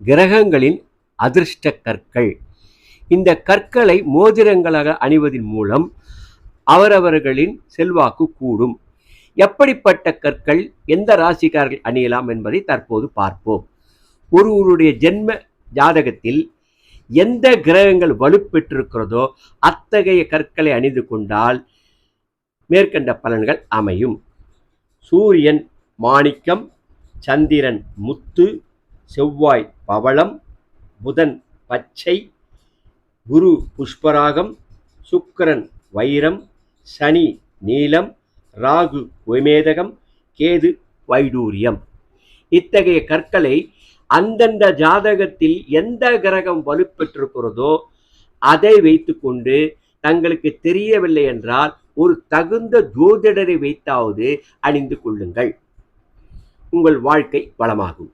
கிரகங்களின் அதிர்ஷ்ட கற்கள். இந்த கற்களை மோதிரங்களாக அணிவதன் மூலம் அவரவர்களின் செல்வாக்கு கூடும். எப்படிப்பட்ட கற்கள் எந்த ராசிக்காரர்கள் அணியலாம் என்பதை தற்போது பார்ப்போம். ஒருவருடைய ஜென்ம ஜாதகத்தில் எந்த கிரகங்கள் வலுப்பெற்றிருக்கிறதோ அத்தகைய கற்களை அணிந்து கொண்டால் மேற்கண்ட பலன்கள் அமையும். சூரியன் மாணிக்கம், சந்திரன் முத்து, செவ்வாய் பவளம், புதன் பச்சை, குரு புஷ்பராகம், சுக்கிரன் வைரம், சனி நீலம், ராகு கோமேதகம், கேது வைடூரியம். இத்தகைய கற்களை அந்தந்த ஜாதகத்தில் எந்த கிரகம் வலுப்பெற்றிருக்கிறதோ அதை வைத்துக்கொண்டு தங்களுக்கு தெரியவில்லை என்றால் ஒரு தகுந்த ஜோதிடரை வைத்தாவது அணிந்து கொள்ளுங்கள். உங்கள் வாழ்க்கை வளமாகும்.